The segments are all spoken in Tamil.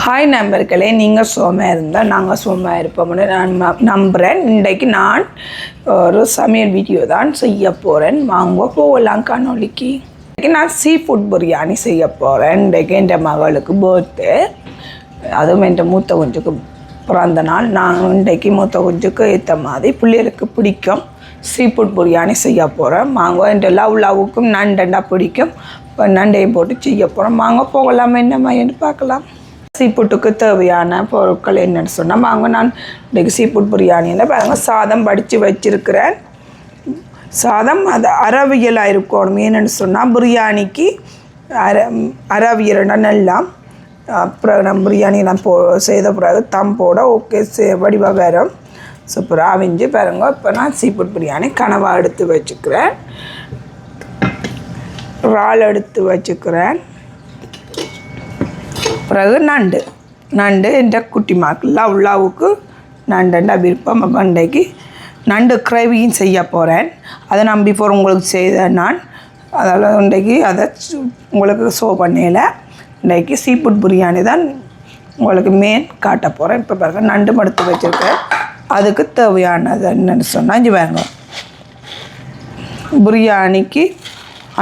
ஹாய் நண்பர்களே, நீங்கள் சுகமாக இருந்தால் நாங்கள் சுகமாக இருப்போம்னு நான் நம்புகிறேன். இன்றைக்கு நான் ஒரு சமையல் வீடியோ தான் செய்ய போகிறேன். வாங்க போகலாம் காணொலிக்கு. இன்றைக்கி நான் சீ ஃபுட் பிரியாணி செய்ய போகிறேன். இன்றைக்கு என் மகளுக்கு பர்த்டே, அதுவும் என் மூத்த குஞ்சுக்கு பிறந்த நாள். நான் இன்றைக்கு மூத்த குஞ்சுக்கு ஏற்ற மாதிரி பிள்ளைகளுக்கு பிடிக்கும் சீ ஃபுட் பிரியாணி செய்ய போகிறேன். வாங்க என் லவ்வுக்கும் நண்டா பிடிக்கும். இப்போ நண்டையும் போட்டு செய்ய போகிறோம். வாங்க போகலாம் என்னம்மான்னு பார்க்கலாம். சீஃபுட்டுக்கு தேவையான பொருட்கள் என்னென்னு சொன்னால் வாங்க. நான் இன்றைக்கு சீஃபுட் பிரியாணியில் பாருங்கள் சாதம் வடித்து வச்சுருக்கிறேன். சாதம் அது அரவியலாக இருக்கணும். என்னென்னு சொன்னால் பிரியாணிக்கு அரவியல்னா நல்லா அப்புறம் நம்ம பிரியாணிலாம் செய்த பிறகு தம் போட ஓகே வடிவாக வரும். சூப்பராக அவிஞ்சு பாருங்க. இப்போ நான் சீஃபுட் பிரியாணி கனவாக எடுத்து வச்சுக்கிறேன். இறால் எடுத்து வச்சுக்கிறேன். பிறகு நண்டு என்ற குட்டிமாக்கு லவ்வுக்கு நண்டுண்டா விருப்பம். இன்றைக்கு நண்டு கிரேவியும் செய்ய போகிறேன். அதை நான் பிஃபோர் உங்களுக்கு செய்தேன் நான். அதால் இன்றைக்கு அதை உங்களுக்கு ஷோ பண்ணல. இன்றைக்கு சீஃபுட் பிரியாணி தான் உங்களுக்கு மெயின் காட்ட போகிறேன். இப்போ பாருங்கள் நண்டு மடுத்து வச்சுருக்கேன். அதுக்கு தேவையானது என்னென்னு சொன்னால் இஞ்சி பாருங்க. பிரியாணிக்கு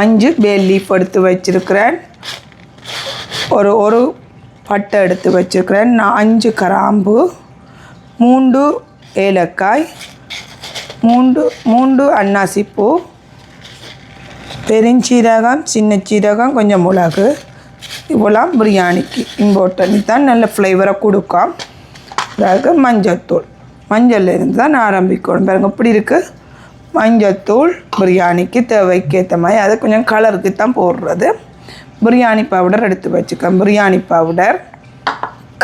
5 பே லீஃப் எடுத்து வச்சுருக்கிறேன். ஒரு பட்டை எடுத்து வச்சுருக்கிறேன். 5 கிராம்பு, 3 ஏலக்காய், 3 அன்னாசிப்பூ, பெருஞ்சீரகம், சின்ன சீரகம், கொஞ்சம் மிளகு. இவ்வளோ பிரியாணிக்கு இம்பார்ட்டன்ட் தான், நல்ல ஃப்ளேவரை கொடுக்கும். பிறகு மஞ்சள் இருந்து தான் ஆரம்பிக்கணும். பாருங்க இப்படி இருக்குது. மஞ்சத்தூள் பிரியாணிக்கு தேவைக்கேற்ற மாதிரி, அது கொஞ்சம் கலருக்கு தான் போடுறது. பிரியாணி பவுடர் எடுத்து வச்சுக்கேன். Biryani powder,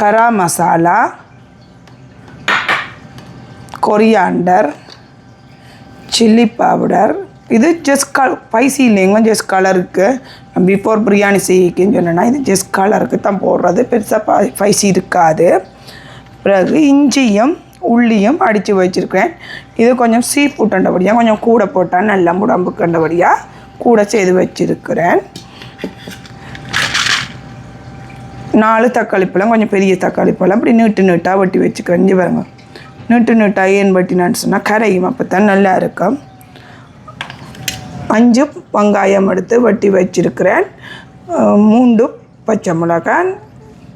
garam masala, coriander, chilli powder. இது ஜஸ்ட் ஸ்பைசி இல்லைங்க, ஜஸ்ட் கலருக்கு. பிஃபோர் பிரியாணி செய்யிக்குன்னு சொன்னேன்னா இது ஜஸ்ட் கலருக்கு தான் போடுறது, பெருசாக ஸ்பைசி இருக்காது. பிறகு இஞ்சியும் உள்ளியும் அடித்து வச்சுருக்கேன். இது கொஞ்சம் சீ ஃபுட் கண்டபடியாக கொஞ்சம் கூட போட்டால் நல்லா உடம்பு கண்டபடியாக கூட செய்து வச்சுருக்கிறேன். 4 தக்காளி பழம், கொஞ்சம் பெரிய தக்காளி பழம் அப்படி நீட்டாக வெட்டி வச்சுக்கிறேன். இங்கே பாருங்க, நீட்டாக ஏன் வெட்டினான்னு சொன்னால் கரையும், அப்போ தான் நல்லா இருக்கும். 5 வெங்காயம் எடுத்து வெட்டி வச்சுருக்கிறேன். 3 பச்சை மிளகாய்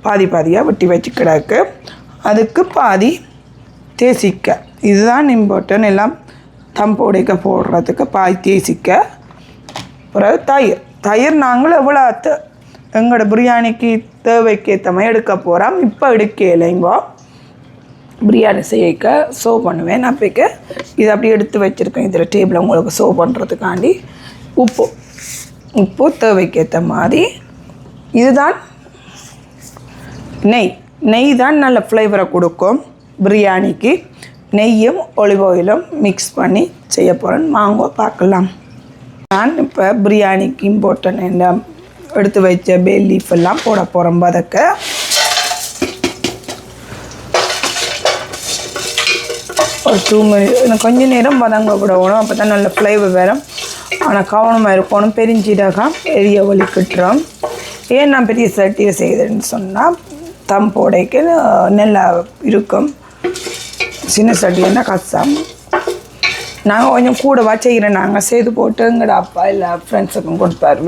பாதியாக வெட்டி வச்சு கிடக்கு. அதுக்கு பாதி தேசிக்காய். இதுதான் இம்பார்ட்டன். எல்லாம் தம்போடைக்க போடுறதுக்கு பாதி தேசிக்காய். பிறகு தயிர் நாங்களும் எவ்வளோ எங்களோட பிரியாணிக்கு தேவைக்கேற்ற மாதிரி எடுக்க போகிறோம். இப்போ எடுக்கலைங்கோ, பிரியாணி செய்யக்க ஷோ பண்ணுவேன். நான் போய்க்க இதை அப்படியே எடுத்து வச்சுருக்கேன். இதில் டேபிளை உங்களுக்கு ஷோ பண்ணுறதுக்காண்டி உப்பு தேவைக்கேற்ற மாதிரி. இதுதான் நெய் தான் நல்ல ஃப்ளேவரை கொடுக்கும் பிரியாணிக்கு. நெய்யும் ஒலிவ் ஆயிலும் மிக்ஸ் பண்ணி செய்ய போகிறேன். வாங்க பார்க்கலாம். நான் இப்போ பிரியாணிக்கு இம்பார்ட்டன் என்ன எடுத்து வச்ச பே லீஃப் எல்லாம் போட போகிறோம். வதக்க ஒரு 2 மினிட் கொஞ்சம் நேரம் வதங்க விடணும். அப்போ தான் நல்ல ஃப்ளேவர் வரும். ஆனால் கவனமாக இருக்கணும். பெருஞ்சீரகம் பெரிய வலிக்கிட்டுறோம். ஏன் நான் பெரிய சட்டியை செய்தேன்னு சொன்னால் தம் போடைக்கு நல்லா இருக்கும். சின்ன சட்டின்னா கஷ்டம். நாங்கள் கொஞ்சம் கூடவா செய்கிறேன். நாங்கள் செய்து போட்டு எங்களோட அப்பா இல்லை ஃப்ரெண்ட்ஸுக்கும் கொடுப்பார்.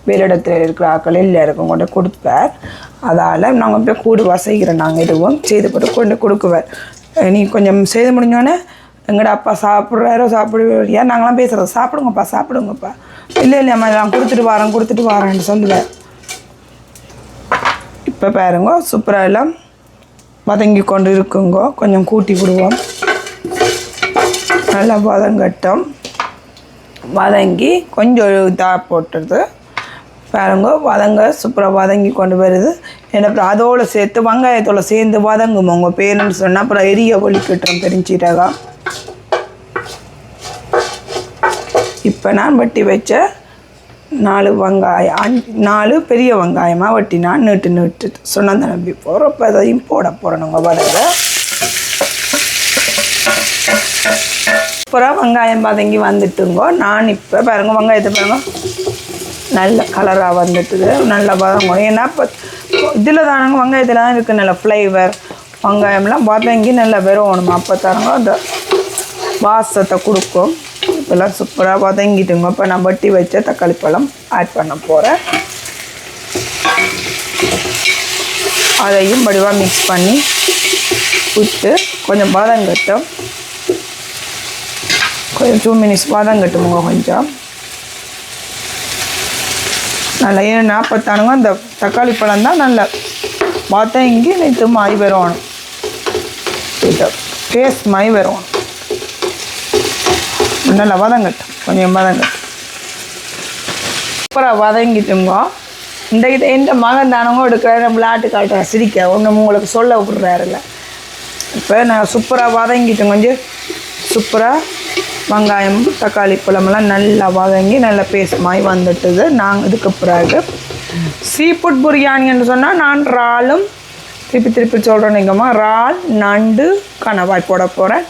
வேலிடத்தில் இருக்கிற ஆக்கள் எல்லாருக்கும் கொண்டு கொடுப்பார். அதால் நாங்கள் போய் கூடவா செய்கிறோம். நாங்கள் எதுவும் செய்து போட்டு கொண்டு கொடுக்குவார். நீ கொஞ்சம் செய்து முடிஞ்சோன்னே எங்களோட அப்பா சாப்பிடுவியா, நாங்களாம் பேசுகிறோம், சாப்பிடுங்கப்பா. இல்லைம்மா நான் கொடுத்துட்டு வரேன்னு சொல்லுவேன். இப்போ பாருங்க சூப்பராக எல்லாம் வதங்கி கொண்டு இருக்குங்க. கொஞ்சம் கூட்டி விடுவோம். நல்லா வதங்கட்டும். வதங்கி கொஞ்சம் இதாக போட்டுறது பாருங்க. சூப்பராக வதங்கி கொண்டு வருது. எனக்கு அதோடு சேர்த்து வெங்காயத்தோடு சேர்ந்து வதங்குமா உங்கள் பேருன்னு சொன்னால் அப்புறம் எரிய ஒலிக்கிட்டுறோம் பெருஞ்சீரகம். இப்போ நான் வெட்டி வச்ச 4 வெங்காயம் 4 பெரிய வெங்காயமாக வெட்டி நான் நீட்டு சொன்ன நம்பி போகிறோம். இப்போ அதையும் போட போகிறோம் வதங்க. அப்புறம் வெங்காயம் வதங்கி வந்துட்டுங்கோ. நான் இப்போ பாருங்க வெங்காயத்தை பாருங்க நல்ல கலராக வந்துட்டுது. நல்லா வதங்கணும். ஏன்னா இப்போ இதில் தானங்க வெங்காயத்தில் தான் இருக்குது நல்ல ஃப்ளேவர். வெங்காயம்லாம் வதங்கி நல்லா வெறணும். அப்போ தானங்க அந்த வாசத்தை கொடுக்கும். இப்போல்லாம் சூப்பராக வதங்கிட்டுங்க. இப்போ நான் வெட்டி வச்ச தக்காளி பழம் ஆட் பண்ண போகிறேன். அதையும் வடிவாக மிக்ஸ் பண்ணி விட்டு கொஞ்சம் வதங்கட்டும். கொஞ்சம் 2 மினிட்ஸ் வதங்கட்டுமுங்க. கொஞ்சம் நல்லா ஏன்னா அப்போத்தானுங்க அந்த தக்காளி பழம் தான் நல்லா வதங்கி நேற்று மாய் வரணும். இது பேஸ்ட் மாய் வரணும். நல்லா வதங்கட்டும். கொஞ்சம் வதங்கட்டும். சூப்பராக வதங்கிட்டுங்க. இந்த எந்த மகன் தானவங்க எடுக்கிற விளையாட்டு காட்டுறேன் சிரிக்க ஒன்று உங்களுக்கு சொல்ல விட்றாருல்ல. இப்போ நான் சூப்பராக வதங்கிட்டேன். கொஞ்சம் சூப்பராக வெங்காயம் தக்காளி பழமெல்லாம் நல்லா வதங்கி நல்லா பேஸ்ட் மாதிரி வந்துட்டுது. நாங்கள் இதுக்கு பிறகு சீஃபுட் பிரியாணின்னு சொன்னால் நான் இறாலும் திருப்பி சொல்கிறேன். நீங்கம்மா இறால் நண்டு கணவாய் போட போகிறேன்.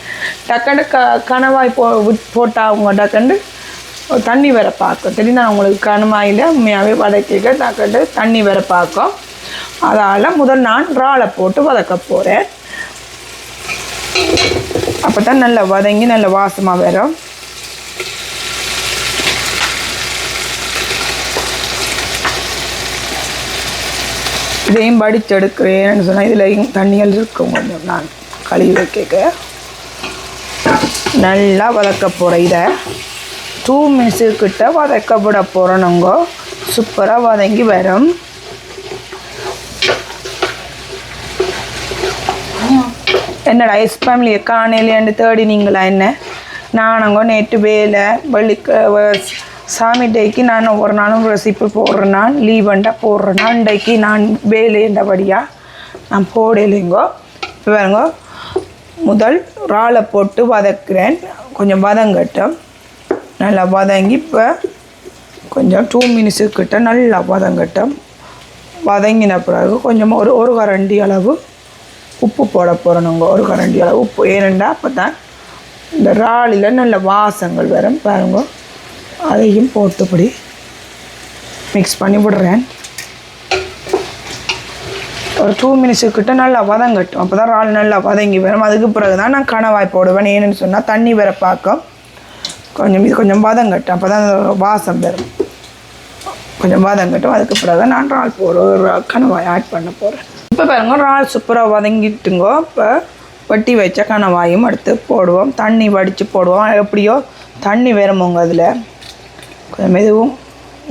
டக்கண்டு கணவாய் போட்டால் அவங்க டக்கண்டு தண்ணி வேற பார்க்கும். தெரியுதா உங்களுக்கு? கணவாயில் உண்மையாகவே வதக்கிக்க டக்கண்டு தண்ணி வேற பார்க்கும். அதால் முதல் நான் இறாலை போட்டு வதக்க போகிறேன். அப்போ தான் நல்லா வதங்கி நல்ல வாசமாக வரும். இதையும் படித்து எடுக்கிறேன்னு சொன்னால் இதில் தண்ணிகள் இருக்கும். கொஞ்சம் நான் கழுவி வைக்க நல்லா வதக்க போகிறேன். இதை 2 மினிட்ஸுக்கிட்ட வதக்கப்பட போகிறோனுங்க. சூப்பராக வதங்கி வரும். என்னடா எஸ் ஃபேமிலியை காணையிலேன்னு தேடினீங்களா? என்ன நானுங்க நேற்று வேலை சாமி டேக்கு நான் ஒவ்வொரு நாளும் ரெசிப்பி போடுறேன். நான் லீவண்டாக போடுறேன். நான் இன்றைக்கு நான் வேலைன்றபடியாக நான் போடலைங்கோ. இப்போ பாருங்க, முதல் இறாலை போட்டு வதக்குறேன். கொஞ்சம் வதங்கட்டும். நல்லா வதங்கி இப்போ கொஞ்சம் 2 மினிட்ஸுக்கிட்ட நல்லா வதங்கட்டும். வதங்கின பிறகு கொஞ்சம் ஒரு கரண்டி அளவு உப்பு போட போகிறோனுங்க. ஒரு கரண்டி அளவு உப்பு. ஏனெண்டா அப்போ தான் இந்த இறாலில் நல்ல வாசங்கள் வரும். பாருங்க, அதையும் போட்டுப்படி மிக்ஸ் பண்ணி விடுறேன். ஒரு 2 மினிட்ஸுக்கிட்ட நல்லா வதங்கட்டும். அப்போ தான் இறால் நல்லா வதங்கி வரும். அதுக்கு பிறகு தான் நான் கணவாய் போடுவேன். ஏன்னு சொன்னால் தண்ணி வேற பார்க்கும். கொஞ்சம் வதங்கட்டும். அப்போ தான் வாசம் வரும். கொஞ்சம் வதங்கட்டும். அதுக்கு பிறகு நான் இறால் ஒரு கணவாய் ஆட் பண்ண போகிறேன். இப்போ பாருங்க, இறால் சூப்பராக வதங்கிட்டுங்கோ. இப்போ வட்டி வச்ச கணவாயும் எடுத்து போடுவோம். தண்ணி வடித்து போடுவோம். எப்படியோ தண்ணி வேறுமோங்க. அதில் கொஞ்சம் மெதுவும்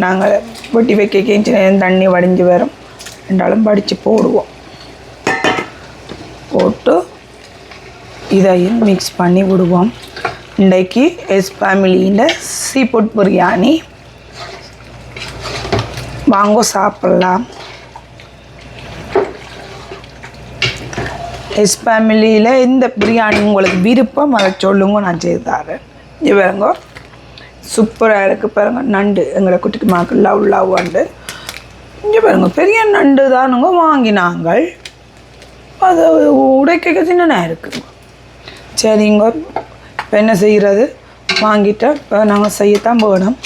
நாங்கள் வட்டி வைக்க தண்ணி வடிஞ்சு வரும். ரெண்டாலும் வடித்து போடுவோம். போட்டு இதையும் மிக்ஸ் பண்ணி விடுவோம். இன்றைக்கு எஸ் ஃபேமிலியில் சீஃபுட் பிரியாணி வாங்க சாப்பிட்லாம். எஸ் ஃபேமிலியில் இந்த பிரியாணி உங்களுக்கு விருப்பம் அதை சொல்லுங்க, நான் செய்து தரேன். இது பாருங்க, சூப்பராக இருக்குது. பாருங்க, நண்டு எங்களை குட்டிக்கு மாக்கு லவ் நண்டு. இங்கே பாருங்க, பெரிய நண்டு தானுங்க வாங்கினாங்கள். அது உடைக்க சின்னனா இருக்குங்க. சரிங்க, இப்போ என்ன செய்கிறது? வாங்கிட்டேன். இப்போ நாங்கள் செய்யத்தான் போகணும்.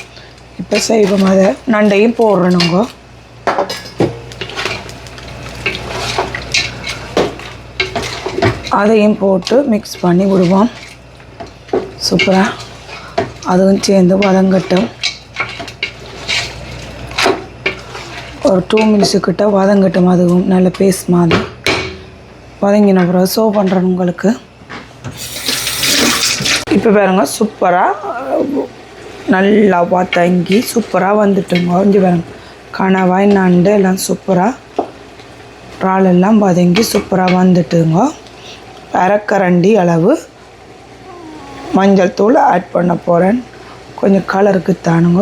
இப்போ செய்வோம். அதை நண்டையும் போடுறணுங்க. அதையும் போட்டு மிக்ஸ் பண்ணி விடுவோம். சூப்பராக அதுவும் சேர்ந்து வதங்கட்டும். ஒரு 2 மினிட்ஸுக்கிட்ட வதங்கட்டும். அதுவும் நல்ல பேஸ்ட் மாதிரி வதங்கின பிறகு சர்வ் பண்ணுறேன் உங்களுக்கு. இப்போ பாருங்க, சூப்பராக நல்லா வதங்கி சூப்பராக வந்துட்டுங்க. இங்கே பாருங்க, கணவாய் நண்டு எல்லாம் சூப்பராக இறால் எல்லாம் வதங்கி சூப்பராக வந்துட்டுங்க. அரைக்கரண்டி அளவு மஞ்சள் தூள் ஆட் பண்ண போகிறேன். கொஞ்சம் கலருக்கு தானுங்க.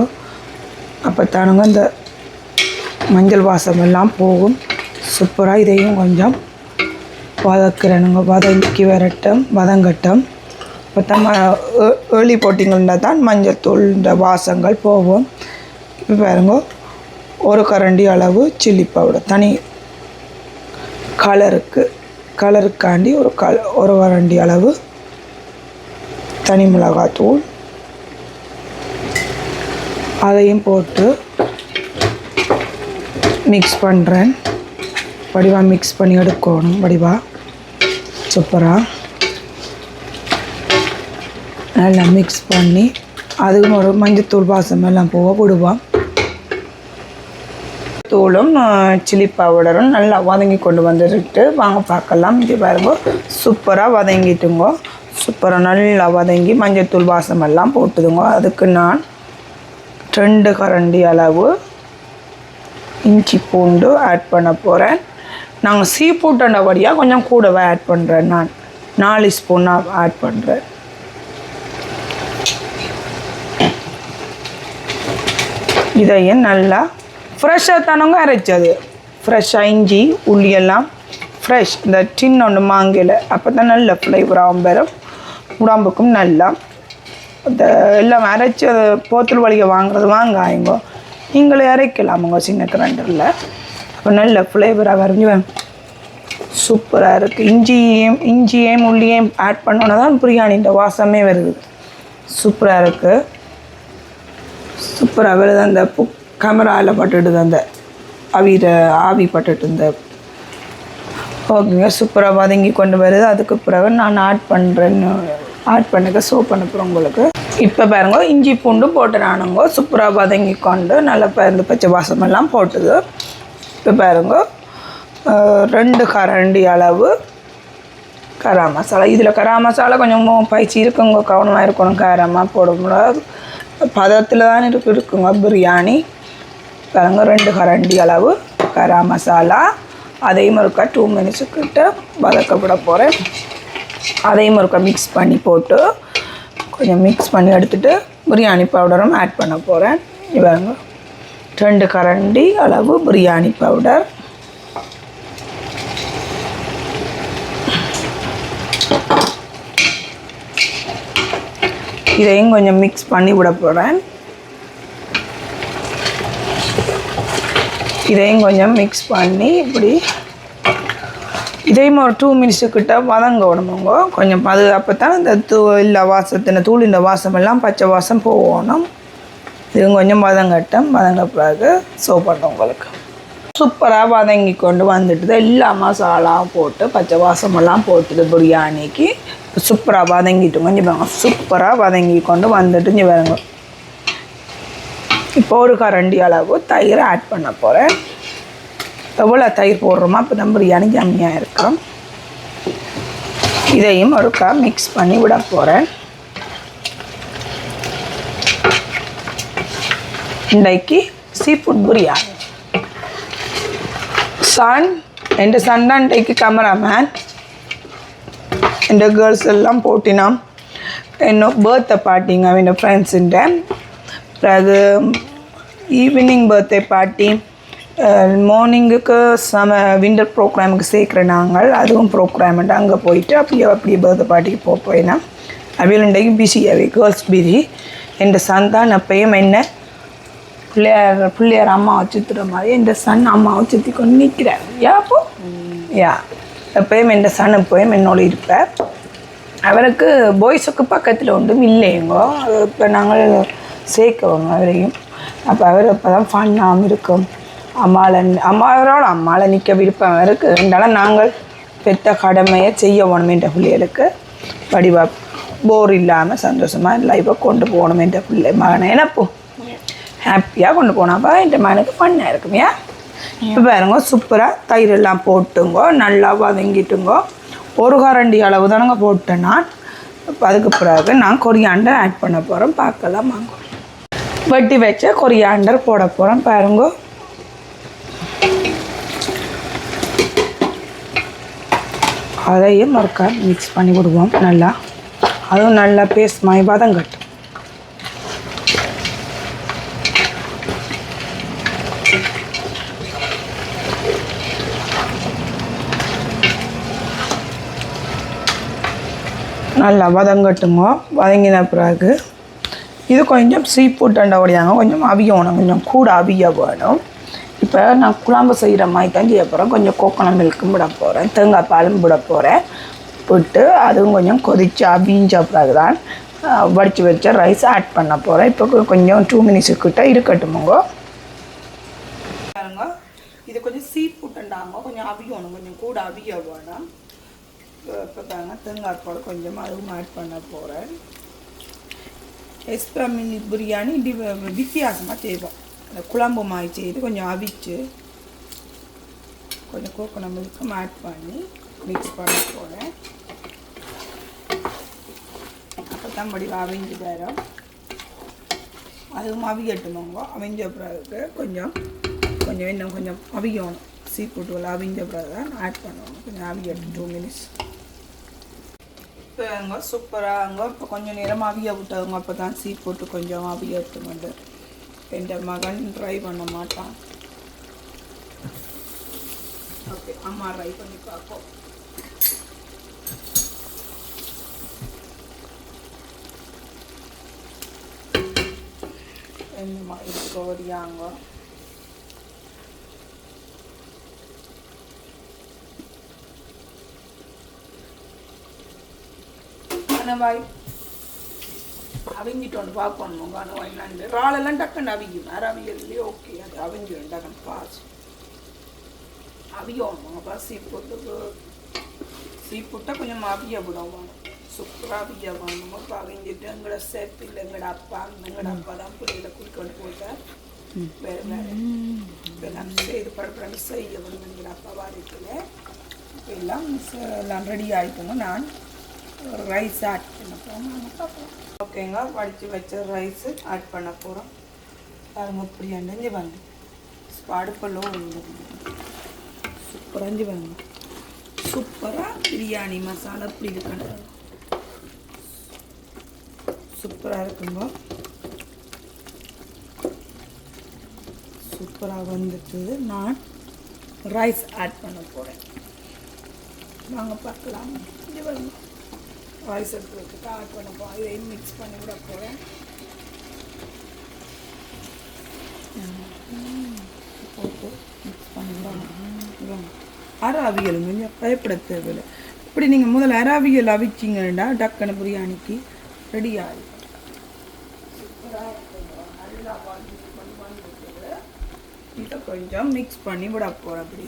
அப்போ தானுங்க இந்த மஞ்சள் வாசம் எல்லாம் போகும். சூப்பராக இதையும் கொஞ்சம் வதக்குறேனுங்க. வதக்கி வரட்டும், வதங்கட்டும். இப்போ தான் ஏர்லி போட்டிங்கன்னா தான் மஞ்சள் தூள் இந்த வாசங்கள் போகும். இப்போ பாருங்க, ஒரு கரண்டி அளவு சில்லி பவுடர் தனி கலருக்காண்டி ஒரு கரண்டி அளவு தனி மிளகாத்தூள் அதையும் போட்டு மிக்ஸ் பண்ணுறேன். வடிவாக மிக்ஸ் பண்ணி எடுக்கணும். வடிவாக சூப்பராக நல்லா மிக்ஸ் பண்ணி அதுக்கும் ஒரு மஞ்சத்தூள் வாசம் எல்லாம் போக விடுவோம். தூளும் சில்லி பவுடரும் நல்லா வதங்கி கொண்டு வந்துட்டு வாங்க பார்க்கலாம். இது பாருங்க சூப்பராக வதங்கிட்டுங்க. சூப்பராக நல்லா வதங்கி மஞ்சத்தூள் வாசம் எல்லாம் போட்டுதுங்க. அதுக்கு நான் 2 கரண்டி அளவு இஞ்சி பூண்டு ஆட் பண்ண போகிறேன். நாங்கள் சீ ஃபுட்டுன்றபடியாக கொஞ்சம் கூடவே ஆட் பண்ணுறேன். நான் 4 ஸ்பூனாக ஆட் பண்ணுறேன். இதையும் நல்லா ஃப்ரெஷ்ஷாக தானவங்க அரைச்சது. ஃப்ரெஷ்ஷாக இஞ்சி உள்ளியெல்லாம் ஃப்ரெஷ் இந்த சின்ன ஒன்று மாங்கையில் அப்போ தான் நல்ல ஃப்ளேவராகவும் பெறும். உடம்புக்கும் நல்லா இந்த எல்லாம் அரைச்சி அதை போத்தல் வலிக்க வாங்குறது வாங்காயங்கோ நீங்களே அரைக்கலாமுங்க சின்ன கிரைண்டரில். அப்போ நல்ல ஃப்ளேவராக வரைஞ்சி சூப்பராக இருக்குது. இஞ்சியையும் உள்ளியையும் ஆட் பண்ணோன்னா தான் பிரியாணி இந்த வாசமே வருது. சூப்பராக இருக்குது. சூப்பராக வருது. அந்த கேமராவில் பட்டுடுது அந்த ஆவி பட்டுட்டு இந்த ஓகேங்க. சூப்பராக வதங்கி கொண்டு வருது. அதுக்கு பிறகு நான் ஆட் பண்ணுங்க ஷோ பண்ண போகிறேன் உங்களுக்கு. இப்போ பாருங்க இஞ்சி பூண்டு போட்டு நானுங்க சூப்பராக வதங்கி கொண்டு நல்லா இந்த பச்சை வாசமெல்லாம் போட்டுது. இப்போ பாருங்க 2 கரண்டி அளவு கரம் மசாலா. இதில் கரம் மசாலா கொஞ்சம் பயிற்சி இருக்குங்க, கவனமாக இருக்கணும். காரமாக போட முடியாது, பதத்தில் தான் இருக்குங்க பிரியாணி. பாருங்க 2 கரண்டி அளவு கரம் மசாலா. அதையும் ஒருக்கா 2 மினிட்ஸுக்கிட்ட வதக்கப்பட போகிறேன். அதையும் ஒருக்கா மிக்ஸ் பண்ணி போட்டு கொஞ்சம் மிக்ஸ் பண்ணி எடுத்துகிட்டு பிரியாணி பவுடரும் ஆட் பண்ண போகிறேன். பாருங்க 2 கரண்டி அளவு பிரியாணி பவுடர். இதையும் கொஞ்சம் மிக்ஸ் பண்ணி விட போகிறேன். இதையும் கொஞ்சம் மிக்ஸ் பண்ணி இப்படி இதையும் ஒரு 2 மினிட்ஸுக்கிட்ட வதங்க விடணுங்க கொஞ்சம். அது அப்போ தான் இந்த தூள் இந்த வாசமெல்லாம் பச்சை வாசம் போகணும். இதுவும் கொஞ்சம் வதங்க பிறகு ஷோ பண்ணுறோம் உங்களுக்கு. சூப்பராக வதங்கி கொண்டு வந்துட்டு எல்லா மசாலாவும் போட்டு பச்சை வாசமெல்லாம் போட்டுது பிரியாணிக்கு. சூப்பராக வதங்கிட்டு கொஞ்சம் சூப்பராக வதங்கி கொண்டு வந்துட்டு இங்கே வருங்க. இப்போ 1 கரண்டி அளவு தயிர் ஆட் பண்ண போகிறேன். எவ்வளோ தயிர் போடுறோமோ அப்போ தான் பிரியாணி கம்மியாக இருக்கும். இதையும் ஒருக்கா மிக்ஸ் பண்ணி விட போகிறேன். இன்றைக்கு சீ ஃபுட் பிரியாணி. എൻ്റെ സൺ தான் இன்றைக்கு கேமராமேன். എൻ്റെ கேர்ள்ஸ் எல்லாம் போட்டினோம். இன்னும் பர்த்டே பார்ட்டிங்க அவன் ஃப்ரெண்ட்ஸுண்ட. பிறகு ஈவினிங் பர்த்டே பார்ட்டி, மார்னிங்குக்கு விண்டர் ப்ரோக்ராமுக்கு சேர்க்குறேன் நாங்கள். அதுவும் ப்ரோக்ராம்ட்டு அங்கே போயிட்டு அப்படியே பர்த்டே பார்ட்டிக்கு போயினா அவையில் இன்றைக்கு பிஸி. அவை கேர்ள்ஸ் பிஸி. என் சன் தான் எப்பயும் என்ன பிள்ளையார் அம்மாவை சுற்றுற மாதிரி என் சன் அம்மாவை சுற்றி கொண்டு நிற்கிறார். அப்போ எப்பயும் என் சன் எப்போயும் என்னோட இருப்பார். அவருக்கு பாய்ஸுக்கு பக்கத்தில் ஒன்றும் இல்லைங்கோ. இப்போ நாங்கள் சேர்க்கிறோங்க அவரையும். அப்போ அவர் இப்போ தான் ஃபன்னாகவும் இருக்கும். அம்மாவோட நிற்க விருப்பம் அவருக்கு. இருந்தாலும் நாங்கள் பெற்ற கடமையை செய்ய வேணுமென்ற பிள்ளைகளுக்கு வடிவா போர் இல்லாமல் சந்தோஷமாக லைஃப்பை கொண்டு போகணுமென்ற பிள்ளை மகனை எனப்போ ஹாப்பியாக கொண்டு போனாப்பா என் மகனுக்கு ஃபன்னாக இருக்குமையா. இப்போ பாருங்க சூப்பராக தயிர் எல்லாம் போட்டுங்கோ நல்லா வதங்கிட்டுங்கோ. 1 கரண்டி அளவு தானங்க போட்டேன் நான். இப்போ அதுக்கு பிறகு நான் கொரியாண்டர் ஆட் பண்ண போகிறேன். பார்க்கலாம் வாங்க. வெட்டி வச்ச கொரியாண்டர் போட போகிறேன். பாருங்க அதையும் ஒருக்கா மிக்ஸ் பண்ணி விடுவோம் நல்லா. அதுவும் நல்லா பேஸ்ட் மாதிரி வதங்கட்டும். நல்லா வதங்கட்டுங்க. வதங்கின பிறகு இது கொஞ்சம் சீ ஃபுட்டுண்ட ஓடியாங்க கொஞ்சம் அவியணும், கொஞ்சம் கூட அவிய வேணும். இப்போ நான் குழம்பு செய்கிற மாதிரி தான் செய்ய போகிறேன். கொஞ்சம் கோகோனட் மில்க்கும் விட போகிறேன், தேங்காய் பாலும் விட போகிறேன். விட்டு அதுவும் கொஞ்சம் கொதித்து அவிஞ்ச பிறகு தான் வடித்து வச்ச ரைஸ் ஆட் பண்ண போகிறேன். இப்போ கொஞ்சம் 2 மினிட்ஸுக்கிட்ட இருக்கட்டுமுங்க. பாருங்க இது கொஞ்சம் சீ ஃபுட்டுண்டாங்க, கொஞ்சம் அவியணும், கொஞ்சம் கூட அவிய வேணும். இப்போ தாங்க தேங்காய் பால் கொஞ்சம் அதுவும் ஆட் பண்ண போகிறேன். எஸ்பமிலி பிரியாணி வித்தியாசமாக செய்வோம். அந்த குழம்பு மாதிரி செய்து கொஞ்சம் அவிச்சு கொஞ்சம் கோகோனட் மில்க்கும் ஆட் பண்ணி மிக்ஸ் பண்ண போகிறேன். அப்போ தான் முடிவு அவிஞ்சு வரும். அதுவும் அவியட்டுமாங்க. அவிஞ்ச பிறகு கொஞ்சம் இன்னும் கொஞ்சம் அவியணும். சீ ஃபுட்டுகள் அவிஞ்ச பிறகு தான் ஆட் பண்ணுவோம். கொஞ்சம் அவியட்டு 2 minutes. இப்போ அங்கே சூப்பராக இப்போ கொஞ்சம் நேரம் அவிய விட்டவங்க. அப்போ தான் சீ ஃபுட்டு கொஞ்சம் அவியட்டுமெண்டு. என் மகன் ட்ரை பண்ண மாட்டான். ஓகே, அம்மா ட்ரை பண்ணி பார்ப்போம். இந்த மாதிரி கோரியாங்க பாய் அவிஞ்சிட்டு வந்து பார்க்கணும். வாயிலாண்டு ராளெல்லாம் டக்குன்னு அவியும். அவியல்லையே ஓகே, அது அவிஞ்சிடும் டக்குன்னு பாஸ் அவியணும். அப்போ சீப்புட்டை கொஞ்சம் அவிய விடுவாங்க. சூப்பராக அவிய வாங்கணும். இப்போ அவிஞ்சிட்டு எங்களோட சேஃப் இல்லை, எங்களோட அப்பா தான் பிள்ளைகளை குளிக்கொண்டு போட்டார். வேறு இப்போ எல்லாம் செய்து படப்பட செய்ய விடுங்க. எங்களோட அப்பா வாரத்தில் இப்போ எல்லாம் ரெடி ஆகிட்டோங்க. நான் ரைஸ் ஆட் பண்ண போகிறோம். ஓகேங்க, வடித்து வச்ச ரைஸு ஆட் பண்ண போகிறோம். பாருங்க இப்படி அஞ்சு வாங்க அடுப்பெல்லாம் சூப்பராக அஞ்சு வாங்க. சூப்பராக பிரியாணி மசாலா இப்படி இருக்கணும். சூப்பராக இருக்குங்க. சூப்பராக வந்துட்டு நான் ரைஸ் ஆட் பண்ண போகிறேன். வாங்க பார்க்கலாம். இது வாங்க ரைஸ் எடுத்து வச்சுட்டு ஆட் பண்ண போகிறேன். இதையும் மிக்ஸ் பண்ணி விட போகிறேன். போட்டு மிக்ஸ் பண்ணி விடணும். அராவியல் கொஞ்சம் பயப்பட தேவையில்லை. இப்படி நீங்கள் முதல்ல அராவியல் அவிச்சிங்கன்னா டக்குன்னு பிரியாணிக்கு ரெடி ஆகிடும். சூப்பராக நல்லா வந்துட்டு இதை கொஞ்சம் மிக்ஸ் பண்ணி விட போகிறேன். அப்படி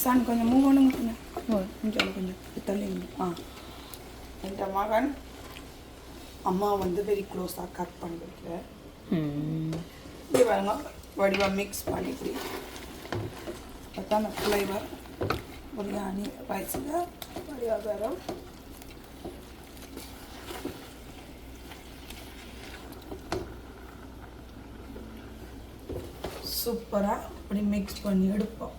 சன் கொஞ்சம் மூவ் பண்ணுங்க. கொஞ்சம் தள்ளி என் மகன் அம்மா வந்து வெரி க்ளோஸாக கட் பண்ணிருக்கேன். இப்படி பாருங்க வடிவாக மிக்ஸ் பண்ணி இப்படி பார்த்தா அந்த ஃப்ளேவர் பிரியாணி ரைஸில் வடிவாக வரும். சூப்பராக இப்படி மிக்ஸ் பண்ணி எடுப்போம்.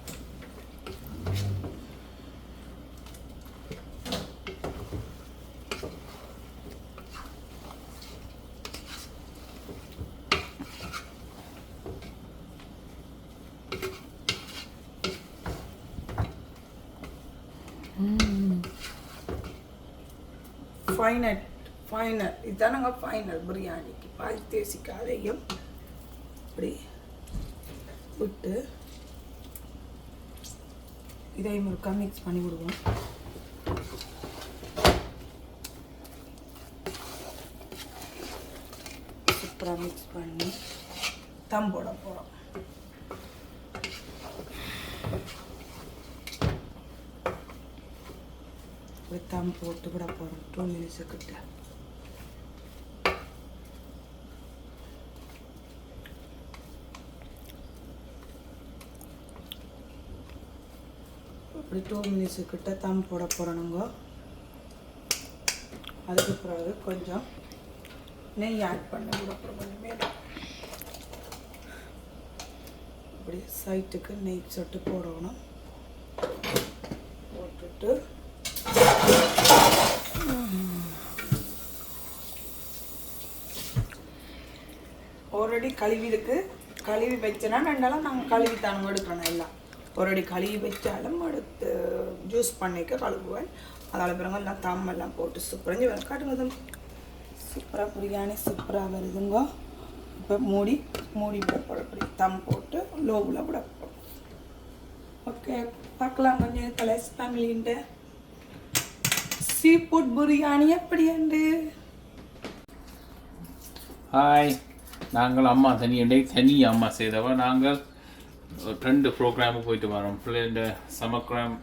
ஃபைனல் இதுதான் நாங்கள் ஃபைனல் பிரியாணிக்கு பால் தேசிக்காதையும் இப்படி விட்டு இதையும் ஒருக்கா மிக்ஸ் பண்ணி விடுவோம். சூப்பராக மிக்ஸ் பண்ணி தம் போட போகிறோம். தம் போட்டு விட போகிறோம் 2 minutes கிட்ட. இப்படி 2 minutes கிட்ட தம் போட போகிறோங்க. அதுக்கு பிறகு கொஞ்சம் நெய் ஆட் பண்ண விட போகிறோம். கொஞ்சம் மேலே இப்படி சைட்டுக்கு நெய் சொட்டு போடணும். போட்டுட்டு ஆல்ரெடி கழுவி வச்சேன்னா ரெண்டாலும் நாங்கள் கழுவி தானுங்க எடுக்கணும். எல்லாம் ஆல்ரெடி கழுவி வச்சாலும் எடுத்து ஜூஸ் பண்ணிக்க கழுவுவேன். அதனால் பிறகு எல்லாம் தம்மெல்லாம் போட்டு சூப்பராக காட்டுங்க. சூப்பராக பிரியாணி சூப்பராக வருதுங்க. இப்போ மூடி போட அப்படி தம் போட்டு லோவில் விட போடும். ஓகே பார்க்கலாம் கொஞ்சம் கலர்ஸ் ஃபேமிலின்ட்டு சீ ஃபுட் பிரியாணி எப்படி உண்டு. ஹாய், நாங்கள் அம்மா தனி அம்மா செய்தவ. நாங்கள் ரெண்டு ப்ரோக்ராமுக்கு போயிட்டு வரோம். பிள்ளைங்க சம்மர் கிராம்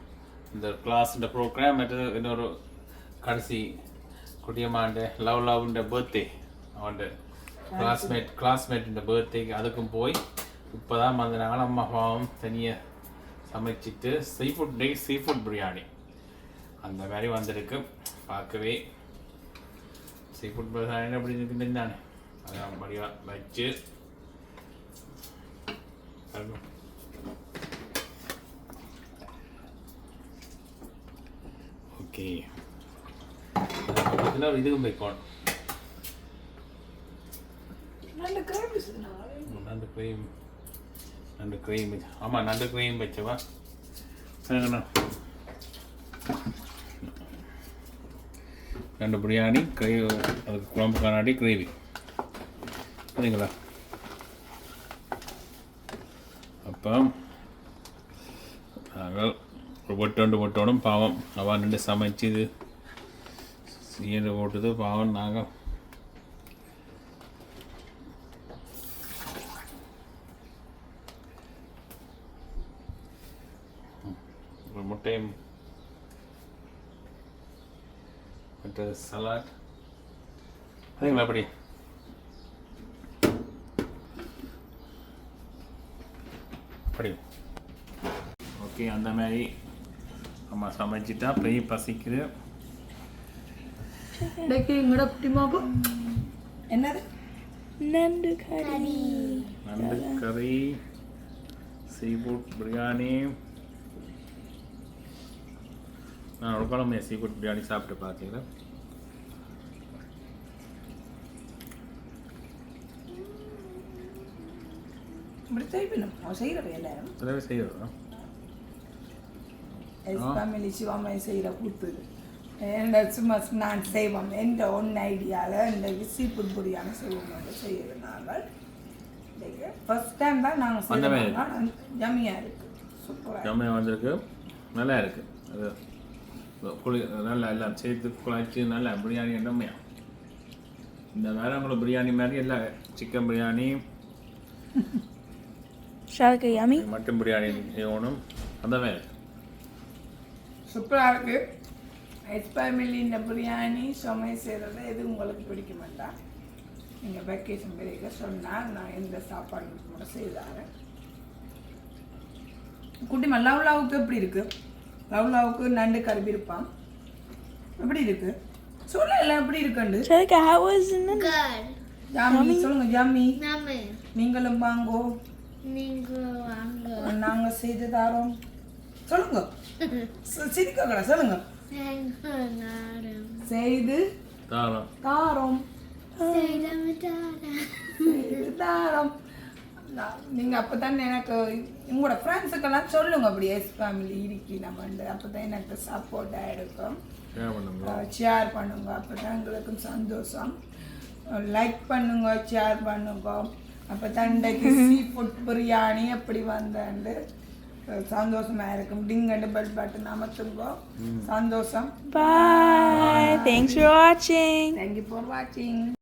இந்த கிளாஸ் இந்த ப்ரோக்ராம் மற்றது இன்னொரு கடைசி குட்டியம்மாண்ட லவ்ன்ற பர்த்டே அவன் கிளாஸ்மேட் பர்த்டேக்கு அதுக்கும் போய் இப்போ தான் வந்தனால அம்மா பாவம் தனியாக சமைச்சிட்டு சீ ஃபுட் பிரியாணி அந்த மாதிரி வந்திருக்கு. பார்க்கவே சீ ஃபுட் பிரியாணி அப்படி இருக்குன்னு தானே அதான் படிவா வச்சு ஓகே. பக்கத்தில் ஒரு இதுக்கும் போய்க்கோணும். நண்டு கிரீம் ஆமாம் நண்டு கிரீம் வச்சவா நண்டு பிரியாணி அதுக்கு குழம்பு காணாடி கிரேவி சரிங்களா. அப்போ நாங்கள் ஒரு ஒட்டோடும் பாவம் அவன் ரெண்டு சமைச்சு இது சீண்டு போட்டது பாவம். நாங்கள் ஒரு முட்டையும் மற்ற சலாட் அதுங்களா அப்படி அப்படி ஓகே. அந்த மாதிரி அம்மா சமைச்சிட்டா பெரிய பசிக்குது. என்னது நண்டு கறி சீ ஃபுட் பிரியாணி. நான் ஒரு குழம்பு சீ ஃபுட் பிரியாணி சாப்பிட்டு பார்த்தீங்களா. இப்படி செய்யணும் செய்கிற வேலை செய்யறோம் ஃபேமிலி சிவாமை செய்கிற கூத்து என்ன சும்மா நான் செய்வோம் என்ற ஒன் ஐடியாவில் இந்த சீ ஃபுட் பிரியாணி செய்வோம் செய்யறது. நாங்கள் ஃபர்ஸ்ட் டைம் தான் நாங்கள் செய்வோம். ஜம்மியாக இருக்குது சூப்பராக ஜம்மியாக வந்திருக்கு நல்லா இருக்குது. அது நல்லா எல்லாம் சேர்த்து குழச்சி நல்லா பிரியாணி எல்லாமே இந்த வேற உங்களுக்கு பிரியாணி மாதிரி எல்லாம் சிக்கன் பிரியாணி மட்டன் பிரியாணி செய்யணும் அந்த மாதிரி சூப்பராக இருக்குது. ஃபேமிலி இந்த பிரியாணி சமையல் செய்கிறத எது உங்களுக்கு பிடிக்க மாட்டான் நீங்கள் வெக்கேஷன் பிறகு சொன்னால் நான் எந்த சாப்பாடு கூட செய்தாரேன். குட்டிமா லவ்லாவுக்கு எப்படி இருக்குது? லவ்லாவுக்கு நண்டு கருவி இருப்பான் எப்படி இருக்கு சொல்ல எல்லாம் எப்படி இருக்குண்டு ஜாமி சொல்லுங்க. ஜாமி நீங்களும் வாங்கோ நாங்க செய்து தாரோம் சொல்லுங்க. சிரிக்க சொல்லுங்க. செய்து தாரோம் தாரோம். நீங்க அப்பதான் எனக்கு உங்களோட ஃப்ரெண்ட்ஸுக்கெல்லாம் சொல்லுங்க அப்படி ஃபேமிலி இருக்கி நம்ம அப்பதான் எனக்கு சப்போர்ட்டாக இருக்கும். ஷேர் பண்ணுங்க அப்பதான் எங்களுக்கும் சந்தோஷம். லைக் பண்ணுங்க ஷேர் பண்ணுங்க அப்பதான் இன்றைக்கு சீ ஃபுட் பிரியாணி எப்படி வந்தேன்னு சந்தோஷமா இருக்கும். டிங் அண்ட் பெல் பட்டன் அமர்த்துங்க. சந்தோஷம். Bye. Thanks for watching. Thank you for watching.